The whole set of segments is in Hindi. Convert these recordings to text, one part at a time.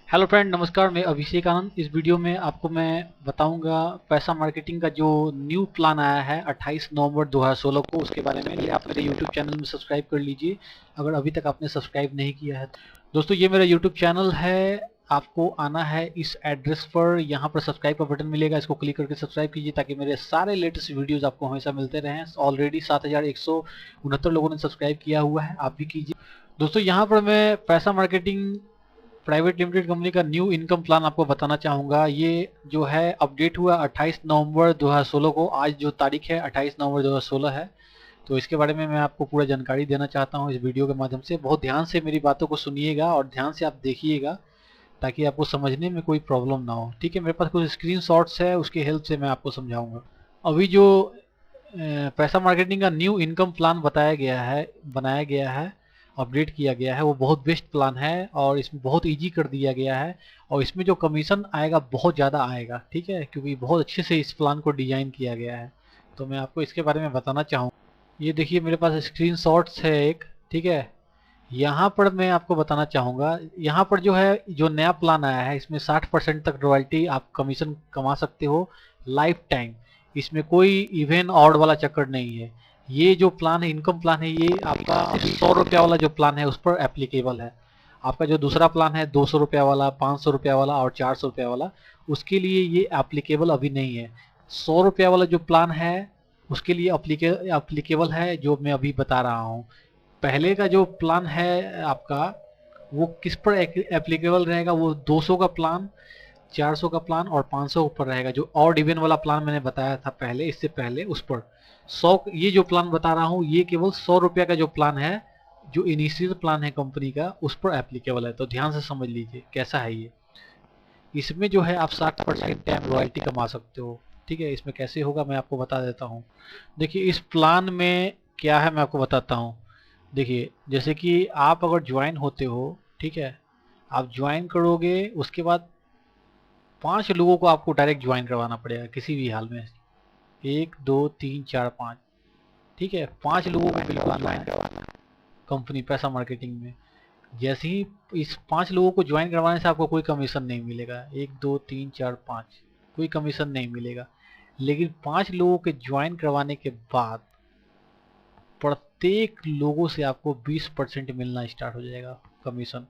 हेलो फ्रेंड, नमस्कार। मैं अभिषेक आनंद। इस वीडियो में आपको मैं बताऊंगा पैसा मार्केटिंग का जो न्यू प्लान आया है 28 नवंबर 2016 को, उसके बारे में। ये आप मेरे यूट्यूब चैनल में सब्सक्राइब कर लीजिए अगर अभी तक आपने सब्सक्राइब नहीं किया है। दोस्तों, ये मेरा यूट्यूब चैनल है। आपको आना है इस एड्रेस पर, यहाँ पर सब्सक्राइब का बटन मिलेगा, इसको क्लिक करके सब्सक्राइब कीजिए ताकि मेरे सारे लेटेस्ट वीडियोस आपको हमेशा मिलते रहें। ऑलरेडी 7169 लोगों ने सब्सक्राइब किया हुआ है, आप भी कीजिए। दोस्तों, यहाँ पर मैं पैसा मार्केटिंग प्राइवेट लिमिटेड कंपनी का न्यू इनकम प्लान आपको बताना चाहूँगा। ये जो है अपडेट हुआ 28 नवंबर 2016 को। आज जो तारीख है 28 नवंबर 2016 है। तो इसके बारे में मैं आपको पूरा जानकारी देना चाहता हूँ इस वीडियो के माध्यम से। बहुत ध्यान से मेरी बातों को सुनिएगा और ध्यान से आप देखिएगा ताकि आपको समझने में कोई प्रॉब्लम ना हो। ठीक है, मेरे पास कुछ स्क्रीनशॉट्स है, उसकी हेल्प से मैं आपको समझाऊंगा। अभी जो पैसा मार्केटिंग का न्यू इनकम प्लान बनाया गया है, अपडेट किया गया है, वो बहुत बेस्ट प्लान है और इसमें बहुत इजी कर दिया गया है। और इसमें जो कमीशन आएगा बहुत ज़्यादा आएगा, ठीक है, क्योंकि बहुत अच्छे से इस प्लान को डिजाइन किया गया है। तो मैं आपको इसके बारे में बताना चाहूँ। ये देखिए, मेरे पास स्क्रीनशॉट्स है एक। ठीक है, यहाँ पर मैं आपको बताना चाहूँगा। यहाँ पर जो है, जो नया प्लान आया है, इसमें 60% तक रॉयल्टी आप कमीशन कमा सकते हो लाइफ टाइम। इसमें कोई इवन ऑड वाला चक्कर नहीं है। ये जो प्लान है, इनकम प्लान है, ये आपका 100 रुपया वाला जो प्लान है उस पर एप्लीकेबल है। आपका जो दूसरा प्लान है 200 रुपया वाला, 500 रुपया वाला और 400 रुपया वाला, उसके लिए ये एप्लीकेबल अभी नहीं है। 100 रुपया वाला जो प्लान है उसके लिए एप्लीकेबल है, जो मैं अभी बता रहा हूँ। पहले का जो प्लान है आपका, वो किस पर एप्लीकेबल रहेगा? वो 200 का प्लान, 400 का प्लान और 500 पर रहेगा। जो ऑड इवन वाला प्लान मैंने बताया था पहले, इससे पहले, उस पर 100। ये जो प्लान बता रहा हूँ ये केवल 100 रुपया का जो प्लान है, जो इनिशियल प्लान है कंपनी का, उस पर एप्लीकेबल है। तो ध्यान से समझ लीजिए कैसा है ये। इसमें जो है आप 60% टाइम रॉयल्टी कमा सकते हो। ठीक है, इसमें कैसे होगा मैं आपको बता देता हूँ। देखिए, इस प्लान में क्या है मैं आपको बताता हूँ। देखिए, जैसे कि आप अगर ज्वाइन होते हो, ठीक है, आप ज्वाइन करोगे, उसके बाद 5 लोगों को आपको डायरेक्ट ज्वाइन करवाना पड़ेगा किसी भी हाल में। 1 2 3 4 5, ठीक है, 5 लोगों को बिलवाना है कंपनी पैसा मार्केटिंग में। जैसे ही इस 5 लोगों को ज्वाइन करवाने से आपको कोई कमीशन नहीं मिलेगा। 1 2 3 4 5, कोई कमीशन नहीं मिलेगा। लेकिन 5 लोगों के ज्वाइन करवाने के बाद प्रत्येक लोगों से आपको 20% मिलना स्टार्ट हो जाएगा कमीशन।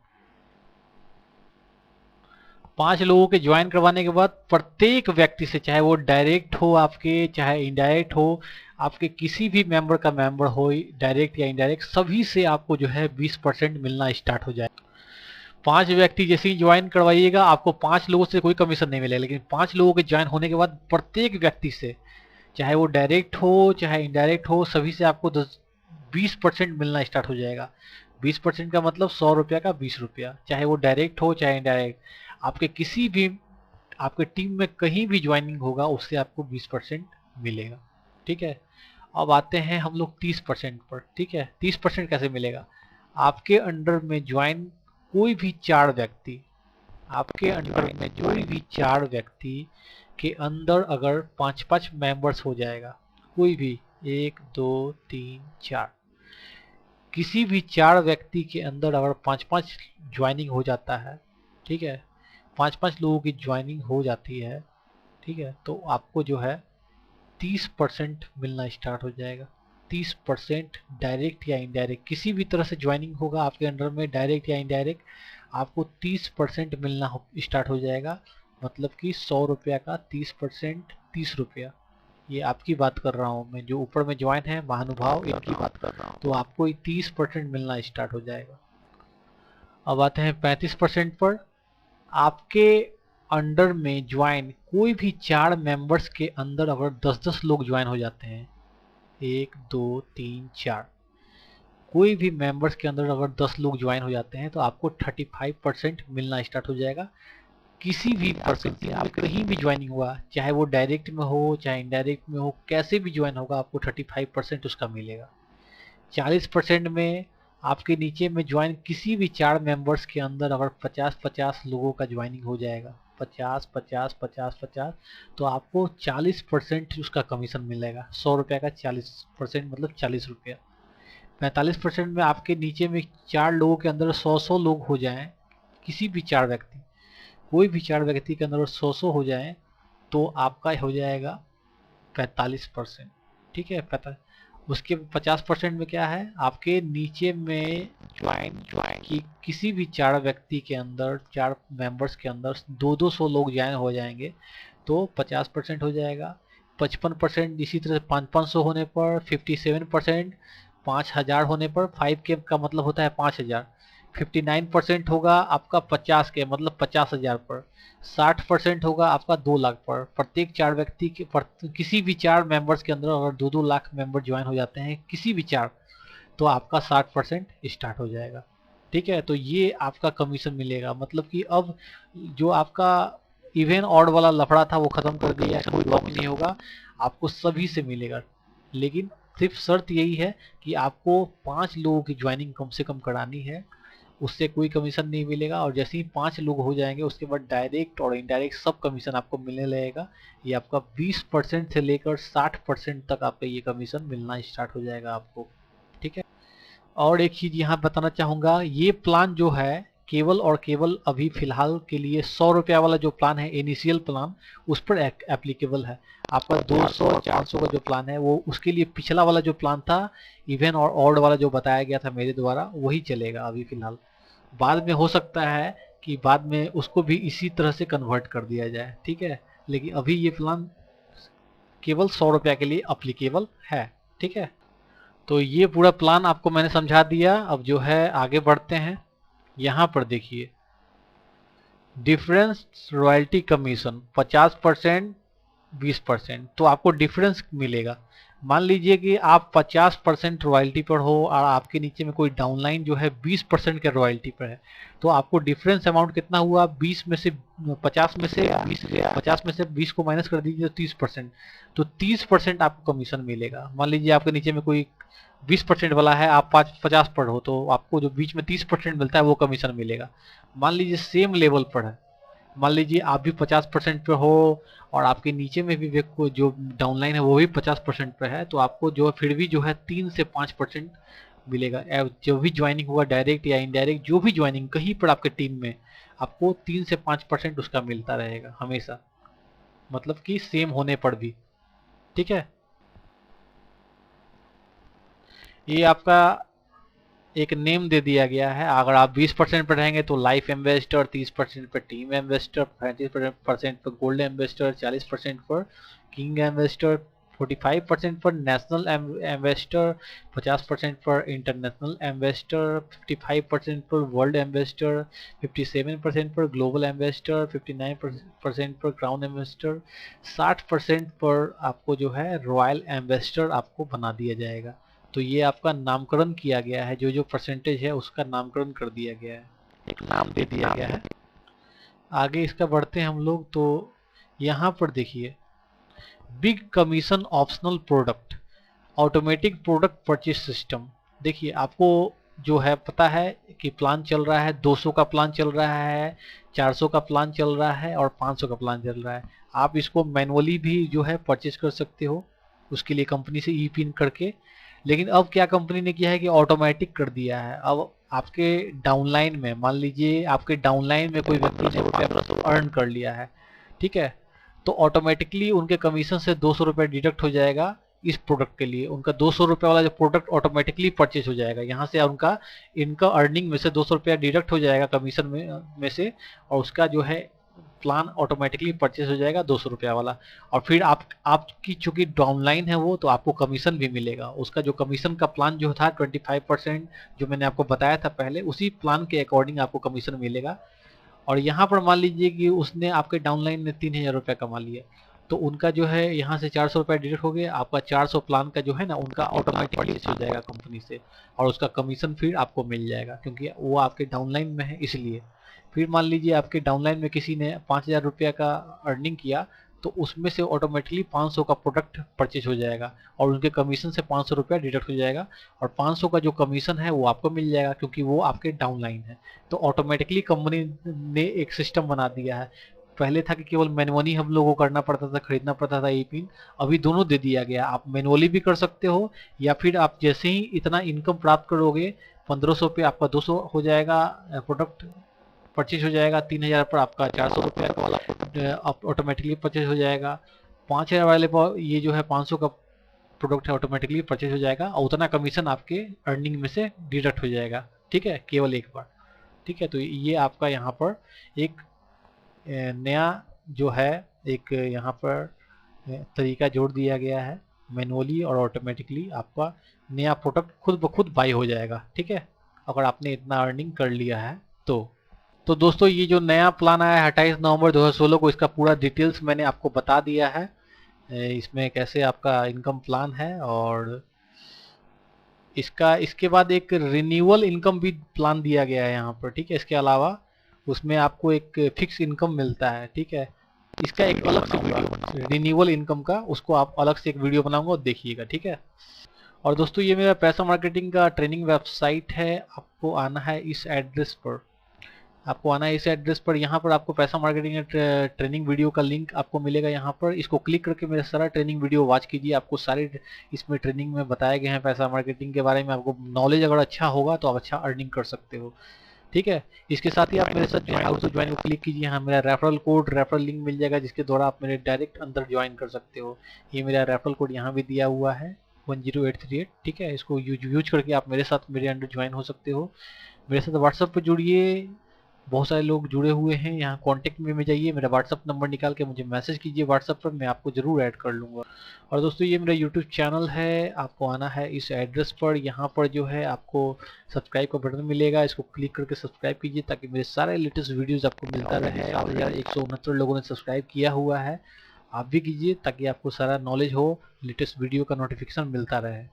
5 लोगों के ज्वाइन करवाने के बाद प्रत्येक व्यक्ति से, चाहे वो डायरेक्ट हो आपके, चाहे इनडायरेक्ट हो, आपके किसी भी मेंबर का मेंबर हो, डायरेक्ट या इनडायरेक्ट, सभी से आपको जो है 20% मिलना स्टार्ट हो जाएगा। 5 व्यक्ति जैसे ही ज्वाइन करवाइएगा, आपको 5 लोगों से कोई कमीशन नहीं मिलेगा। लेकिन 5 लोगों के ज्वाइन होने के बाद प्रत्येक व्यक्ति से, चाहे वो डायरेक्ट हो चाहे इनडायरेक्ट हो, सभी से आपको 20% मिलना स्टार्ट हो जाएगा। 20% का मतलब 100 रुपया का 20 रुपया, चाहे वो डायरेक्ट हो चाहे इनडायरेक्ट। आपके किसी भी, आपके टीम में कहीं भी ज्वाइनिंग होगा, उससे आपको 20% मिलेगा। ठीक है, अब आते हैं हम लोग 30% पर। ठीक है, 30% कैसे मिलेगा? आपके अंडर में ज्वाइन कोई भी 4 व्यक्ति, आपके अंडर में कोई भी 4 व्यक्ति के अंदर अगर 5-5 मेंबर्स हो जाएगा, कोई भी 1 2 3 4, किसी भी 4 व्यक्ति के अंदर अगर 5-5 ज्वाइनिंग हो जाता है, ठीक है, 5-5 लोगों की ज्वाइनिंग हो जाती है, ठीक है, तो आपको जो है 30% मिलना स्टार्ट हो जाएगा। 30% डायरेक्ट या इनडायरेक्ट, किसी भी तरह से ज्वाइनिंग होगा आपके अंडर में, डायरेक्ट या इनडायरेक्ट, आपको 30% मिलना स्टार्ट हो जाएगा। मतलब कि 100 रुपया का 30%, 30 रुपया। ये आपकी बात कर रहा हूँ मैं, जो ऊपर में ज्वाइन है महानुभाव, इनकी बात कर रहा हूँ। तो आपको 30% मिलना स्टार्ट हो जाएगा। अब आते हैं 35% पर। आपके अंडर में ज्वाइन कोई भी 4 मेंबर्स के अंदर अगर 10-10 लोग ज्वाइन हो जाते हैं, 1 2 3 4, कोई भी मेंबर्स के अंदर अगर 10 लोग ज्वाइन हो जाते हैं तो आपको 35% मिलना स्टार्ट हो जाएगा। किसी भी पर्सन की, आप कहीं भी ज्वाइनिंग हुआ, चाहे वो डायरेक्ट में हो चाहे इनडायरेक्ट में हो, कैसे भी ज्वाइन होगा, आपको 35% उसका मिलेगा। 40% में आपके नीचे में ज्वाइन किसी भी 4 मेंबर्स के अंदर अगर 50-50 लोगों का ज्वाइनिंग हो जाएगा, 50-50-50-50, तो आपको 40% उसका कमीशन मिलेगा। 100 रुपया का 40% मतलब 40 रुपया। 45% में आपके नीचे में 4 लोगों के अंदर 100-100 लोग हो जाएं, किसी भी 4 व्यक्ति, कोई भी 4 व्यक्ति के अंदर 100 हो जाए तो आपका हो जाएगा 45%। ठीक है, 45। उसके 50% में क्या है, आपके नीचे में ज्वाइन कि किसी भी 4 व्यक्ति के अंदर, 4 मेंबर्स के अंदर 200 लोग ज्वाइन हो जाएंगे तो 50% हो जाएगा। 55% इसी तरह 500 होने पर, 57% 5000 होने पर, 5 के का मतलब होता है 5000। 59% होगा आपका 50 के मतलब 50,000 पर। 60% होगा आपका 2 लाख पर। प्रत्येक 4 व्यक्ति के किसी भी 4 मेंबर्स के अंदर अगर 2-2 लाख मेंबर ज्वाइन हो जाते हैं किसी भी 4, तो आपका 60% स्टार्ट हो जाएगा। ठीक है, तो ये आपका कमीशन मिलेगा। मतलब कि अब जो आपका इवन ऑड वाला लफड़ा था वो खत्म कर दिया, कोई लॉक नहीं होगा, आपको सभी से मिलेगा। लेकिन सिर्फ शर्त यही है कि आपको 5 लोगों की ज्वाइनिंग कम से कम करानी है, उससे कोई कमीशन नहीं मिलेगा। और जैसे ही 5 लोग हो जाएंगे उसके बाद डायरेक्ट और इनडायरेक्ट सब कमीशन आपको मिलने लगेगा। ये आपका 20% से लेकर 60% तक आपका ये कमीशन मिलना स्टार्ट हो जाएगा आपको। ठीक है, और एक चीज यहाँ बताना चाहूंगा, ये प्लान जो है केवल और केवल अभी फिलहाल के लिए 100 रुपया वाला जो प्लान है इनिशियल प्लान, उस पर एप्लीकेबल है। आपका 200-400 का जो प्लान है वो उसके लिए पिछला वाला जो प्लान था इवन और ऑड वाला जो बताया गया था मेरे द्वारा वही चलेगा अभी फिलहाल। बाद में हो सकता है कि बाद में उसको भी इसी तरह से कन्वर्ट कर दिया जाए। ठीक है, लेकिन अभी ये प्लान केवल 100 रुपया के लिए अप्लीकेबल है। ठीक है, तो ये पूरा प्लान आपको मैंने समझा दिया। अब जो है आगे बढ़ते हैं। यहाँ पर देखिए, डिफरेंस रॉयल्टी कमीशन 50%, 20%, तो आपको डिफरेंस मिलेगा। मान लीजिए कि आप 50% रॉयल्टी पर हो और आपके नीचे में कोई डाउनलाइन जो है 20% के रॉयल्टी पर है, तो आपको डिफरेंस अमाउंट कितना हुआ, 20 में से 50 में से 20, 50 में से 20 को माइनस कर दीजिए तो 30%, तो 30% आपको कमीशन मिलेगा। मान लीजिए आपके नीचे में कोई 20% वाला है, आप 50 पर हो, तो आपको जो बीच में 30% मिलता है वो कमीशन मिलेगा। मान लीजिए सेम लेवल पर है, मान लीजिए आप भी 50% पे हो और आपके नीचे में भी व्यक्ति जो डाउनलाइन है वो भी 50% पे है, तो आपको जो फिर भी जो है 3 से 5% मिलेगा। जो भी ज्वाइनिंग हुआ डायरेक्ट या इनडायरेक्ट, जो भी ज्वाइनिंग कहीं पर आपके टीम में, आपको 3 से 5% उसका मिलता रहेगा हमेशा, मतलब कि सेम होने पर भी। ठीक है, ये आपका एक नेम दे दिया गया है। अगर आप 20% पर रहेंगे तो लाइफ एम्बेसडर, 30% पर टीम एम्बेसडर, 35% पर गोल्ड एम्बेसडर, 40% पर किंग एम्बेसडर, 45% पर नेशनल एम्बेसडर, 50% पर इंटरनेशनल एम्बेसडर, 55% पर वर्ल्ड एम्बेसडर, 57% पर ग्लोबल एम्बेसडर, 59% पर क्राउन एम्बेसडर, 60% पर आपको जो है रॉयल एम्बेसडर आपको बना दिया जाएगा। तो ये आपका नामकरण किया गया है, जो जो परसेंटेज है उसका नामकरण कर दिया गया है, एक नाम दे दिया गया है। आगे इसका बढ़ते हैं हम लोग। तो यहाँ पर देखिए, big commission optional product, automatic product purchase system. देखिए आपको जो है पता है कि प्लान चल रहा है, 200 का प्लान चल रहा है, 400 का प्लान चल रहा है और 500 का प्लान चल रहा है। आप इसको मैनुअली भी जो है परचेज कर सकते हो, उसके लिए कंपनी से ई पिन करके। लेकिन अब क्या कंपनी ने किया है कि ऑटोमेटिक कर दिया है। अब आपके डाउनलाइन में, मान लीजिए आपके डाउनलाइन में कोई व्यक्ति ने रुपया अर्न कर लिया है, ठीक है, तो ऑटोमेटिकली उनके कमीशन से 200 रुपये डिडक्ट हो जाएगा। इस प्रोडक्ट के लिए उनका 200 रुपये वाला जो प्रोडक्ट ऑटोमेटिकली परचेज हो जाएगा, यहाँ से उनका इनका अर्निंग में से 200 रुपया डिडक्ट हो जाएगा कमीशन में से, और उसका जो है प्लान ऑटोमेटिकली परचेज हो जाएगा 200 रुपया वाला। और फिर आपकी चूंकि डाउनलाइन है वो, तो आपको कमीशन भी मिलेगा। उसका जो कमीशन का प्लान जो था 25%, जो मैंने आपको बताया था पहले, उसी प्लान के अकॉर्डिंग आपको कमीशन मिलेगा। और यहाँ पर मान लीजिए कि उसने आपके डाउनलाइन ने 3000 रुपया कमा लिया, तो उनका जो है यहाँ से 400 रुपया डिडक्ट हो गया, आपका 400 प्लान का जो है ना उनका ऑटोमेटिकली हो जाएगा कंपनी से, और उसका कमीशन फिर आपको मिल जाएगा क्योंकि वो आपके डाउनलाइन में है इसलिए। फिर मान लीजिए आपके डाउनलाइन में किसी ने 5000 रुपया का अर्निंग किया, तो उसमें से ऑटोमेटिकली 500 का प्रोडक्ट परचेज हो जाएगा और उनके कमीशन से 500 रुपया डिडक्ट हो जाएगा, और 500 का जो कमीशन है वो आपको मिल जाएगा क्योंकि वो आपके डाउनलाइन है। तो ऑटोमेटिकली कंपनी ने एक सिस्टम बना दिया है। पहले था कि केवल मैनुअली हम लोगों को करना पड़ता था, खरीदना पड़ता था ई पिन, अभी दोनों दे दिया गया। आप मैनुअली भी कर सकते हो, या फिर आप जैसे ही इतना इनकम प्राप्त करोगे 1500 पे आपका 200 हो जाएगा प्रोडक्ट परचेज हो जाएगा। 3000 पर आपका 400 रुपये का वाला ऑटोमेटिकली परचेज हो जाएगा। 5000 वाले पर ये जो है 500 का प्रोडक्ट है ऑटोमेटिकली परचेज हो जाएगा और उतना कमीशन आपके अर्निंग में से डिडक्ट हो जाएगा। ठीक है, केवल एक बार। ठीक है, तो ये आपका यहाँ पर एक नया जो है एक यहाँ पर तरीका जोड़ दिया गया है। मैनुअली और ऑटोमेटिकली आपका नया प्रोडक्ट खुद ब खुद बाई हो जाएगा। ठीक है, अगर आपने इतना अर्निंग कर लिया है तो दोस्तों ये जो नया प्लान आया है 28 नवंबर 2016 को, इसका पूरा डिटेल्स मैंने आपको बता दिया है। इसमें कैसे आपका इनकम प्लान है और इसके बाद एक रिन्यूअल इनकम भी प्लान दिया गया है यहाँ पर। ठीक है, इसके अलावा उसमें आपको एक फिक्स इनकम मिलता है। ठीक है, इसका एक अलग से वीडियो रिन्यूअल इनकम का, उसको आप अलग से एक वीडियो बनाऊंगा और देखिएगा। ठीक है, और दोस्तों ये मेरा पैसा मार्केटिंग का ट्रेनिंग वेबसाइट है। आपको आना है इस एड्रेस पर, यहाँ पर आपको पैसा मार्केटिंग ट्रेनिंग वीडियो का लिंक आपको मिलेगा। यहाँ पर इसको क्लिक करके मेरा सारा ट्रेनिंग वीडियो वॉच कीजिए। आपको सारे इसमें ट्रेनिंग में बताए गए हैं पैसा मार्केटिंग के बारे में। आपको नॉलेज अगर अच्छा होगा तो आप अच्छा अर्निंग कर सकते हो। ठीक है, इसके साथ ही आप मेरे साथ हाउ टू ज्वाइन को क्लिक कीजिए। यहाँ मेरा रेफरल कोड, रेफरल लिंक मिल जाएगा जिसके द्वारा आप मेरे डायरेक्ट अंदर ज्वाइन कर सकते हो। ये मेरा रेफरल कोड यहाँ भी दिया हुआ है 10838। ठीक है, इसको यूज करके आप मेरे साथ मेरे अंडर ज्वाइन हो सकते हो। मेरे साथ व्हाट्सएप पर जुड़िए, बहुत सारे लोग जुड़े हुए हैं। यहाँ कॉन्टेक्ट में जाइए, मेरा व्हाट्सअप नंबर निकाल के मुझे मैसेज कीजिए व्हाट्सएप पर, मैं आपको जरूर ऐड कर लूँगा। और दोस्तों ये मेरा यूट्यूब चैनल है, आपको आना है इस एड्रेस पर। यहाँ पर जो है आपको सब्सक्राइब का बटन मिलेगा, इसको क्लिक करके सब्सक्राइब कीजिए ताकि मेरे सारे लेटेस्ट वीडियोज़ आपको मिलता रहे। और यार 169 लोगों ने सब्सक्राइब किया हुआ है, आप भी कीजिए ताकि आपको सारा नॉलेज हो, लेटेस्ट वीडियो का नोटिफिकेशन मिलता रहे।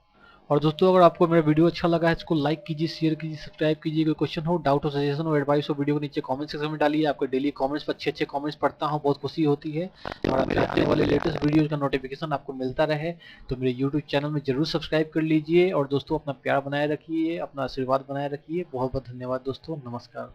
और दोस्तों अगर आपको मेरा वीडियो अच्छा लगा है इसको लाइक कीजिए, शेयर कीजिए, सब्सक्राइब कीजिए। कोई क्वेश्चन हो, डाउट हो, सजेशन हो, एडवाइस हो, वीडियो को नीचे कमेंट सेक्शन में डालिए। आपके डेली कमेंट्स पर अच्छे कमेंट्स पढ़ता हूँ, बहुत खुशी होती है। और आपके आने वाले लेटेस्ट वीडियोज़ का नोटिफिकेशन आपको मिलता रहे तो मेरे यूट्यूब चैनल में जरूर सब्सक्राइब कर लीजिए। और दोस्तों अपना प्यार बनाए रखिए, अपना आशीर्वाद बनाए रखिए। बहुत बहुत धन्यवाद दोस्तों, नमस्कार।